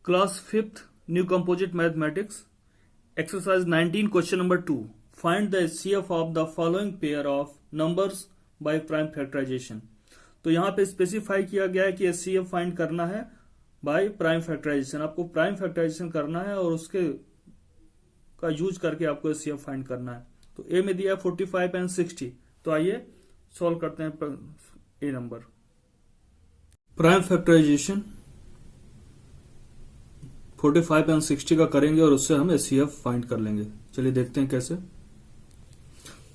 Class 5th, New Composite Mathematics, Exercise 19, question number 2. Find the HCF of the following pair of numbers by prime factorization. तो यहाँ पे specify किया गया है कि HCF फाइंड करना है बाय प्राइम फैक्टराइजेशन. आपको प्राइम फैक्टराइजेशन करना है और उसके का यूज करके आपको HCF फाइंड करना है. तो ए में दिया 45 एंड 60. तो आइए सॉल्व करते हैं ए नंबर. प्राइम फैक्टराइजेशन 45 एंड 60 का करेंगे और उससे हम HCF फाइंड कर लेंगे. चलिए देखते हैं कैसे.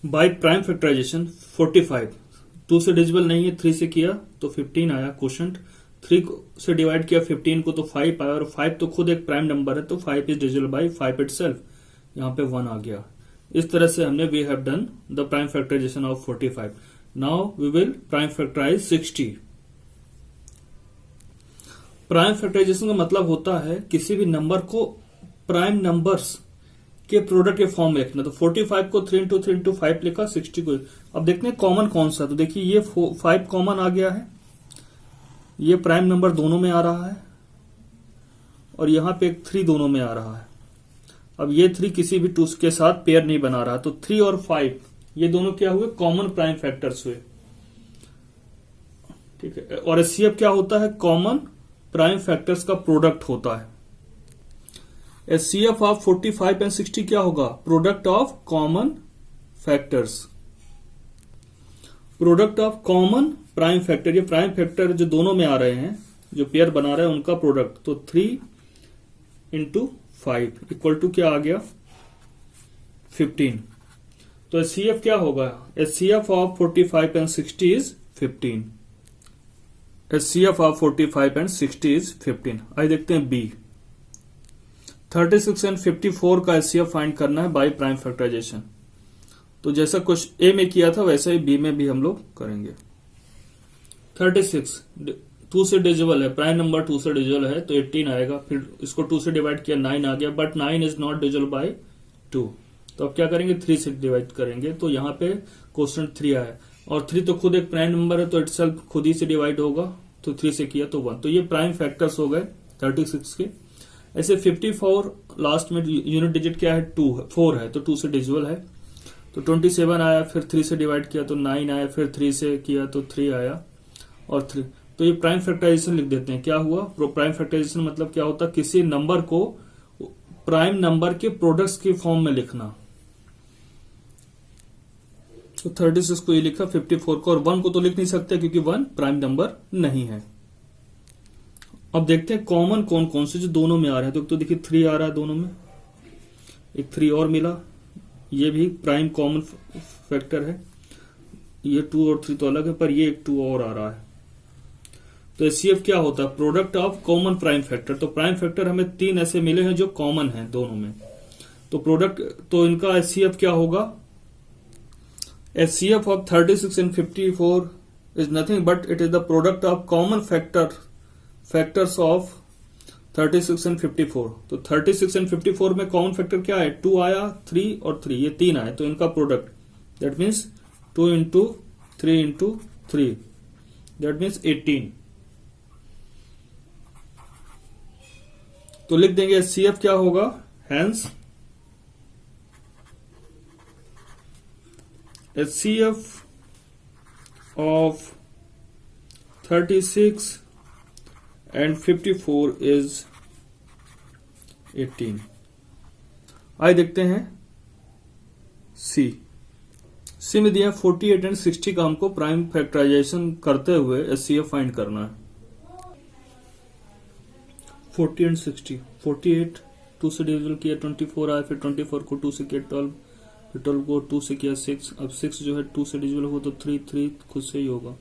बाय प्राइम फैक्टराइजेशन 45 2 से डिविजिबल नहीं है, 3 से किया तो 15 आया क्वोशंट. 3 से डिवाइड किया 15 को तो 5 आया और 5 तो खुद एक प्राइम नंबर है तो 5 इज डिविजिबल बाय 5 इटसेल्फ. यहां पे 1 आ गया. इस तरह से हमने we have done the prime factorisation of 45. Now we will prime factorise 60. Prime factorisation का मतलब होता है किसी भी नंबर को प्राइम नंबर्स के प्रोडक्ट के फॉर्म में लिखना. तो 45 को 3 इंटू 3 इंटू 5 लिखा, 60 को. अब देखते हैं कॉमन कौन सा. तो देखिए ये 5 कॉमन आ गया है, ये प्राइम नंबर दोनों में आ रहा है और यहां पे एक 3 दोनों में आ रहा है. अब ये 3 किसी भी 2 के साथ पेयर नहीं बना रहा. तो 3 और 5 ये दोनों क्या हुए, कॉमन प्राइम फैक्टर्स हुए. ठीक है. और HCF क्या होता है, कॉमन प्राइम फैक्टर्स का प्रोडक्ट होता है. HCF ऑफ 45 एंड 60 क्या होगा, product of common factors. Product of common prime factor, ये प्राइम फैक्टर जो दोनों में आ रहे हैं, जो पेयर बना रहे हैं उनका प्रोडक्ट. तो 3 इंटू 5 इक्वल टू क्या आ गया, 15. तो HCF क्या होगा, HCF of 45 and 60 is 15. HCF of 45 and 60 is 15. आइए देखते हैं बी. 36 एंड 54 का HCF फाइंड करना है बाय प्राइम फैक्टराइजेशन. तो जैसा कुछ ए में किया था वैसा ही बी में भी हम लोग करेंगे. 36 2 से डिविजिबल है, प्राइम नंबर 2 से डिविजिबल है तो 18 आएगा. फिर इसको 2 से डिवाइड किया 9 आ गया, but 9 is not divisible by 2. तो अब क्या करेंगे, 3 से डिवाइड करेंगे. तो यहां पे क्वेश्चन 3 आया और 3 तो खुद एक प्राइम नंबर है तो इटसेल्फ खुद ही से डिवाइड होगा. तो 3 से किया तो 1. तो ये प्राइम फैक्टर्स हो गए 36 के. ऐसे 54 लास्ट में यूनिट डिजिट क्या है, 4 है तो 2 से डिविजिबल है. तो 27 आया, फिर 3 से डिवाइड किया तो 9 आया, फिर 3 से किया तो 3 आया और 3. तो ये प्राइम फैक्टराइजेशन लिख देते हैं. क्या हुआ, प्राइम फैक्टराइजेशन मतलब क्या होता है, किसी नंबर को प्राइम नंबर के प्रोडक्ट्स के फॉर्म में लिखना. तो 36 को ये लिखा, 54 को, और 1 को तो लिख नहीं सकते क्योंकि 1 प्राइम नंबर नहीं है. अब देखते हैं कॉमन कौन कौन से जो दोनों में आ रहे हैं. तो देखिए 3 आ रहा है दोनों में, एक 3 और मिला, ये भी प्राइम कॉमन फैक्टर है. ये 2 और 3 तो अलग है पर ये एक 2 और आ रहा है. तो HCF क्या होता है, product of common prime factor. तो प्राइम फैक्टर हमें 3 ऐसे मिले हैं जो कॉमन हैं दोनों में. तो प्रोडक्ट, तो इनका HCF क्या होगा, HCF of 36 and 54 is nothing but it is the product of common factors of 36 and 54. तो 36 एंड 54 में कॉमन फैक्टर क्या है, 2 आया, 3 और 3, ये 3 आए. तो इनका product that means 2 into 3 into 3 that means 18. तो लिख देंगे HCF क्या होगा, hence HCF of 36 and 54 is 18. आइए देखते हैं सी में दिया 48 एंड 60 का हमको प्राइम फैक्टराइजेशन करते हुए HCF फाइंड करना है. 40 एंड 60, 48 2 से डिविजिबल किया 24 आया, फिर 24 को 2 से किया 12, फिर 12 को 2 से किया 6. अब 6 जो है 2 से डिविजिबल हो तो 3 खुद से ही होगा.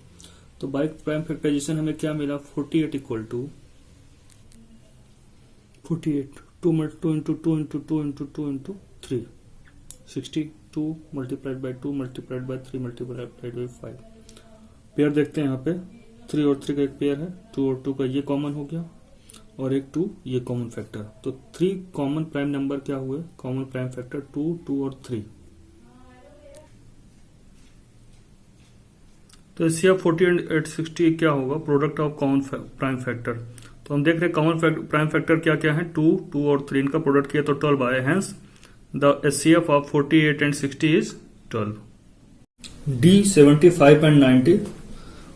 तो बाय प्राइम फैक्टराइजेशन हमें क्या मिला, 48 equal to 48 2 into 2 into 2 into 2 into 3, 62 multiplied by 2 multiplied by 3 multiplied by 5. Pair देखते हैं यहाँ पे 3 और 3 का एक पेयर है, 2 और 2 का ये कॉमन हो गया और एक 2 ये कॉमन फैक्टर. तो 3 कॉमन प्राइम नंबर क्या हुए, कॉमन प्राइम फैक्टर 2 और 3. तो HCF 40 एंड 60 क्या होगा, product of common prime factor. तो हम देख रहे हैं कॉमन प्राइम फैक्टर क्या क्या है, 2, 2 और 3 इनका प्रोडक्ट किया तो 12 आया, hence the HCF of 48 and 60 is 12. D 75 and 90,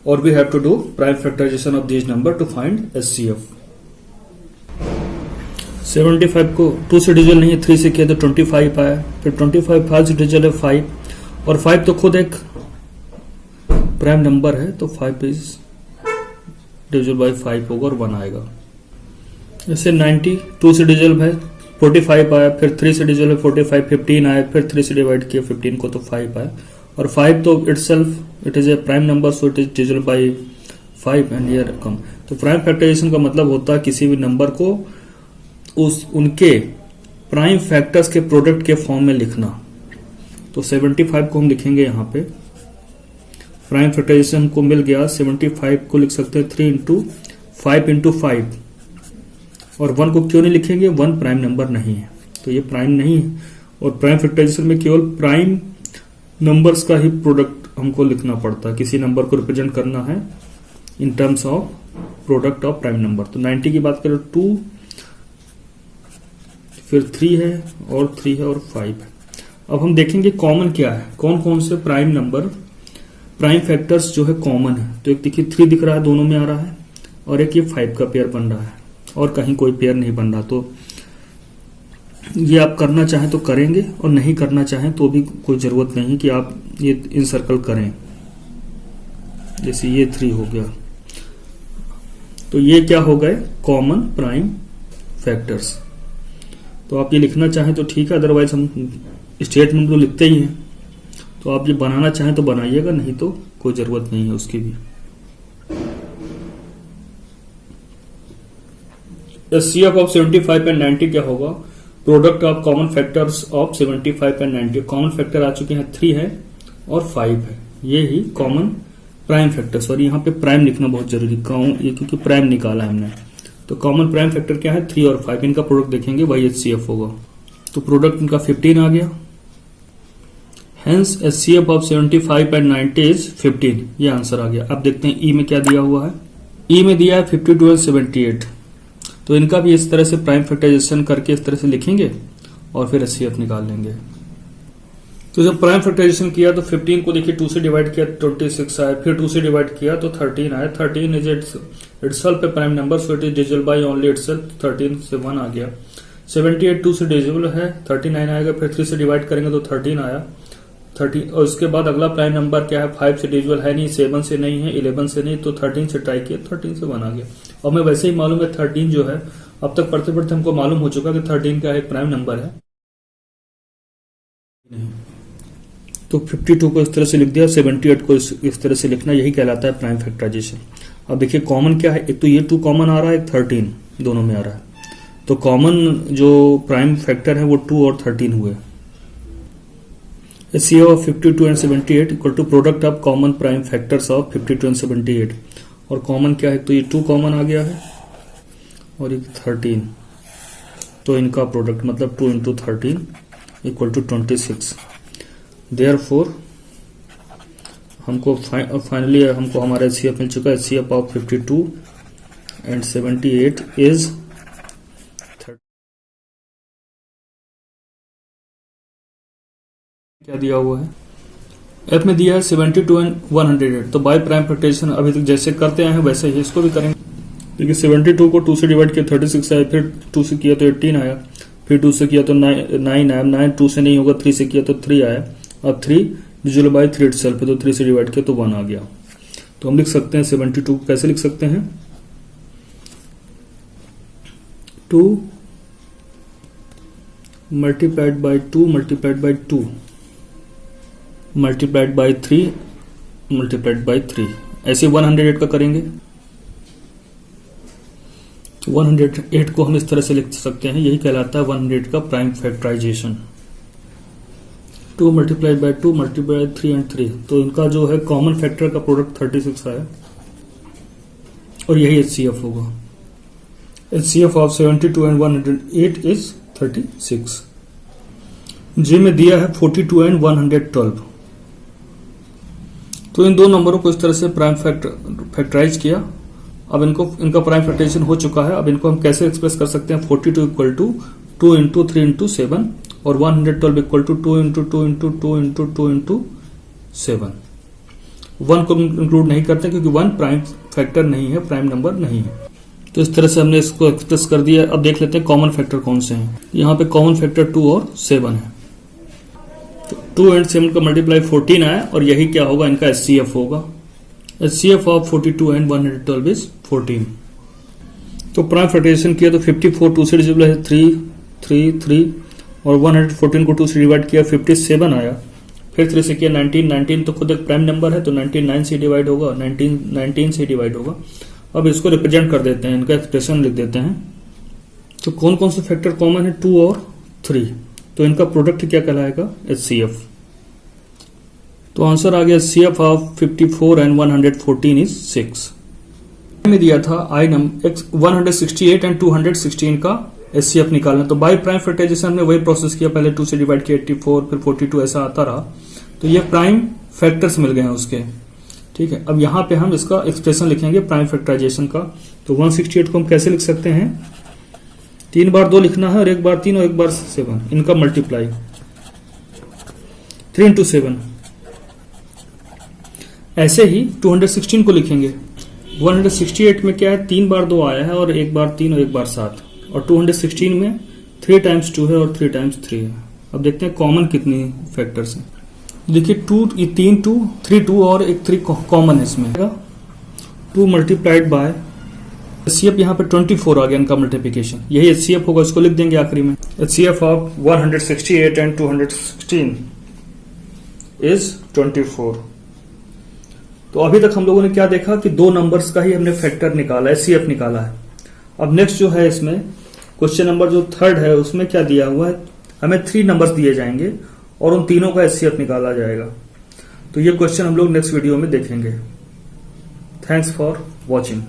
or we have to do prime factorization of these number to find HCF. 75 को 2 से डिविजन नहीं है, 3 से किया तो 25 आया, फिर 25 5 से डिविजन है 5, और 5 तो खुद एक प्राइम नंबर है तो 5 इज डिविजल बाय 5 होगा और 1 आएगा. जैसे 90 2 से डिविजल है 45 आया, फिर 3 से डिविजल है 45 15 आया, फिर 3 से डिवाइड किया 15 को तो 5 आया, और 5 तो itself it is a prime number so it is divisible by 5 and here come. तो प्राइम फैक्टराइजेशन का मतलब होता है किसी भी नंबर को उनके प्राइम फैक्टर्स के प्रोडक्ट के फॉर्म में लिखना. तो 75 को हम लिखेंगे यहाँ पे, प्राइम फैक्टराइजेशन को मिल गया, 75 को लिख सकते हैं 3 इंटू 5 इंटू 5, और 1 को क्यों नहीं लिखेंगे, 1 प्राइम नंबर नहीं है तो ये प्राइम नहीं है, और प्राइम फैक्टराइजेशन में केवल प्राइम नंबर्स का ही प्रोडक्ट हमको लिखना पड़ता है. किसी नंबर को रिप्रेजेंट करना है in terms of product of prime number. तो 90 की बात करें 2, फिर 3 है और 3 है और 5 है. अब हम देखेंगे कॉमन क्या है, कौन कौन से प्राइम नंबर प्राइम फैक्टर्स जो है कॉमन है. तो एक देखिए 3 दिख रहा है, दोनों में आ रहा है, और एक ये 5 का पेयर बन रहा है, और कहीं कोई पेयर नहीं बन रहा. तो ये आप करना चाहें तो करेंगे, और नहीं करना चाहें तो भी कोई जरूरत नहीं कि आप ये इनसर्कल करें. जैसे ये 3 हो गया, तो ये क्या हो गए, कॉमन प्राइम फैक्टर्स. तो आप ये लिखना चाहें तो ठीक है, अदरवाइज हम स्टेटमेंट तो लिखते ही हैं. तो आप ये बनाना चाहें तो बनाइएगा, नहीं तो कोई जरूरत नहीं है उसकी भी. HCF ऑफ 75 एंड 90 क्या होगा, product of common factors of 75 and 90. Common factor आ चुके हैं 3 है और 5 है, ये ही कॉमन प्राइम फैक्टर्स. और यहाँ पे प्राइम लिखना बहुत जरूरी, ये क्योंकि प्राइम निकाला है हमने. तो कॉमन प्राइम फैक्टर क्या है, 3 और 5, इनका प्रोडक्ट देखेंगे वही HCF होगा. तो प्रोडक्ट इनका 15 आ गया, hence HCF of 75 and 90 is 15. ये आंसर आ गया. अब देखते हैं ई में क्या दिया हुआ है. ई में दिया है 52 एंड 78. तो इनका भी इस तरह से प्राइम फैक्टराइजेशन करके इस तरह से लिखेंगे और फिर HCF निकाल लेंगे. तो जब प्राइम फैक्टराइजेशन किया तो 15 को देखिए 2 से डिवाइड किया 26 आया, फिर 2 से डिवाइड किया तो 13 आया. 13 is itself A prime number so it is divisible by only itself. 13 से 1 आ गया. 78 2 से डिविजिबल है, 39 आएगा, फिर 3 से डिवाइड करेंगे तो 13 आया. 30 और उसके बाद अगला प्राइम नंबर क्या है, 5 से डिविजिबल है नहीं, 7 से नहीं है, 11 से नहीं, तो 13 से ट्राई किया, 13 से 1 आ गया. और मैं वैसे ही मालूम है 13 जो है, अब तक पढ़ते पढ़ते हमको मालूम हो चुका कि 13 का एक प्राइम नंबर है. तो 52 को इस तरह से लिख दिया, 78 को इस तरह से लिखना, यही कहलाता है प्राइम फैक्टराइजेशन. अब देखिए कॉमन क्या है, एक तो ये 2 कॉमन आ रहा है, 13 दोनों में आ रहा है. तो कॉमन जो प्राइम फैक्टर है वो 2 और 13 हुए. HCF of 52 and 78 equal to product of common prime factors of 52 and 78. और कॉमन क्या है, तो ये 2 कॉमन आ गया है और ये 13, तो इनका प्रोडक्ट मतलब 2 इंटू 13 इक्वल टू 26. देयरफॉर हमको फाइनली हमको हमारा HCF मिल चुका है. HCF of 52 and 78 is 30. क्या दिया हुआ है, एफ में दिया है 72 एंड 108. तो बाय प्राइम फैक्टराइजेशन अभी तक जैसे करते आए हैं वैसे ही इसको भी करेंगे. देखिए 72 को 2 से डिवाइड किया 36 आया, फिर 2 से किया तो 18 आया, फिर 2 से किया तो 9 आया, 9 2 से नहीं होगा, 3 से किया तो 3 आया. अब 3 डिविजिबल बाय 3 इटसेल्फ, तो 3 से डिवाइड किया तो 1 आ गया. तो हम लिख सकते हैं 72 को कैसे लिख सकते हैं, 2 multiplied by 2 multiplied by 2 multiplied by 3 multiplied by 3. ऐसे 108 का करेंगे. 108 को हम इस तरह से लिख सकते हैं, यही कहलाता है 108 का prime factorisation. 2 multiplied by 2 multiplied by 3 and 3. तो इनका जो है कॉमन फैक्टर का प्रोडक्ट 36 आया और यही HCF होगा. HCF of 72 and 108 is 36. जी में दिया है 42 एंड 112. तो इन दो नंबरों को इस तरह से प्राइम फैक्टराइज किया अब इनका प्राइम फैक्टराइजेशन हो चुका है। अब इनको हम कैसे एक्सप्रेस कर सकते हैं? 42 इक्वल टू 2 इंटू 3 इंटू 7 और 112 equal to 2 into 2 into 2 into 2 into 7। 1 को इंक्लूड नहीं करते क्योंकि 1 प्राइम फैक्टर नहीं है, प्राइम नंबर नहीं है। तो इस तरह से हमने इसको एक्सप्रेस कर दिया। अब देख लेते हैं कॉमन फैक्टर कौन से हैं। यहाँ पे कॉमन फैक्टर 2 और 7 है। तो 2 एंड 7 का मल्टीप्लाई 14 आया और यही क्या होगा? इनका HCF होगा। HCF of 42 and 112 is 14। तो प्राइम फैक्टराइजेशन किया तो 54 2 से डिविजिबल है 3 3 3 और 114 को 2 से डिवाइड किया 57 आया। फिर 3 से किया 19 19 तो खुद एक प्राइम नंबर है तो 19 9 से डिवाइड होगा, 19 19 से डिवाइड होगा। अब इसको रिप्रेजेंट कर देते हैं, इनका एक्सप्रेशन लिख देते हैं। तो कौन कौन से फैक्टर कॉमन है? 2 और 3। तो इनका प्रोडक्ट क्या कहलाएगा? HCF। तो आंसर आ गया HCF ऑफ 54 एंड 114 इज 6। में दिया था आई नंबर 168 एंड 216 का HCF निकालना। तो बाय प्राइम फैक्टराइजेशन में वही प्रोसेस किया, पहले 2 से डिवाइड किया 84 फिर 42 ऐसा आता रहा। तो ये प्राइम फैक्टर्स मिल गए हैं उसके, ठीक है। अब यहां पे हम इसका एक्सप्रेशन लिखेंगे प्राइम फैक्टराइजेशन का। तो 168 को हम कैसे लिख सकते हैं? 3 बार 2 लिखना है और 1 बार 3 और 1 बार 7, इनका मल्टीप्लाई 3 इंटू 7। ऐसे ही 216 को लिखेंगे। 168 में क्या है? 3 बार 2 आया है और 1 बार 3 और 1 बार 7 और 216 में 3 टाइम्स 2 है और 3 टाइम्स 3 है। अब देखते हैं कॉमन कितनी फैक्टर्स हैं। देखिए 3 2 3 2 और एक 3 कॉमन है इसमें। 2 मल्टीप्लाइड बाय HCF यहाँ पे 24 आ गया इनका मल्टीप्लिकेशन, यही HCF होगा, इसको लिख देंगे आखिरी में। HCF of 168 and 216 is 24। तो अभी तक हम लोगों ने क्या देखा कि 2 नंबर्स का ही हमने फैक्टर निकाला, HCF निकाला है। अब नेक्स्ट जो है इसमें क्वेश्चन नंबर जो 3 है उसमें क्या दिया हुआ है? हमें 3 नंबर्स दिए जाएंगे और उन तीनों का HCF निकाला जाएगा। तो ये क्वेश्चन हम लोग नेक्स्ट वीडियो में देखेंगे। Thanks for watching.